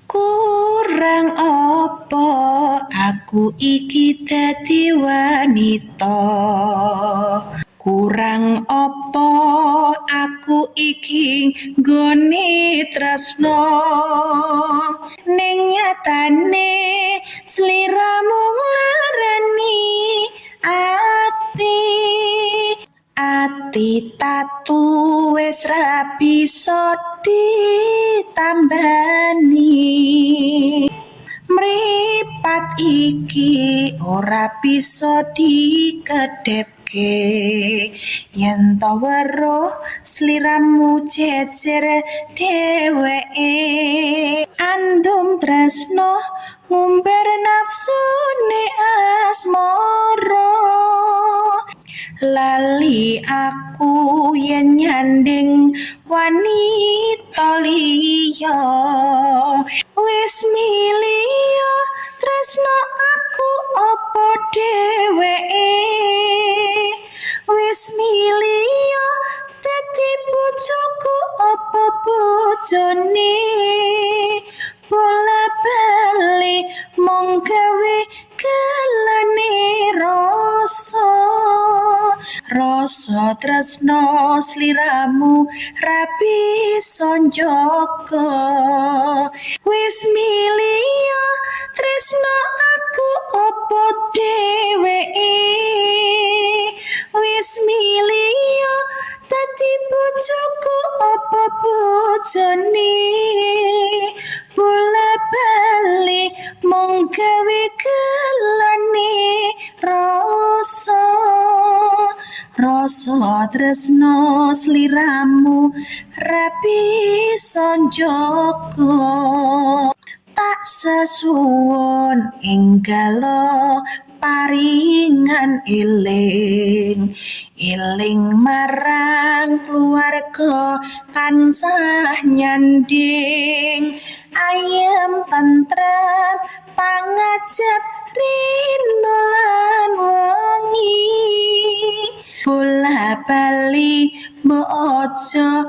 Kurang apa aku iki dadi wanita. Kurang apa aku iki nggone tresno. Ning nyatane sliramu ngarani ati. Ati tatu wis ra bisa ditambani. Mripat iki ora bisa dikedhepke yen to weruh sliramu jejer dheweke andum tresno ngumbar nafsune asmara lali aku yen nyanding wanita liya wis milih tresno aku apa dheweke wis milih dadi bojoku apa bojone bola bali mung gawe kelane rasa tresno sliramu ra bisa njaga wis milih tresno aku apa dheweke wis milih dadi bojoku apa bojone bola bali mung gawe kelane rasa tresno sliramu ra bisa njaga tak sesuwun enggalo paringan eling marang keluarga tansah nyanding ayem tentrem pangajab rino lan wengi bola bali mbok aja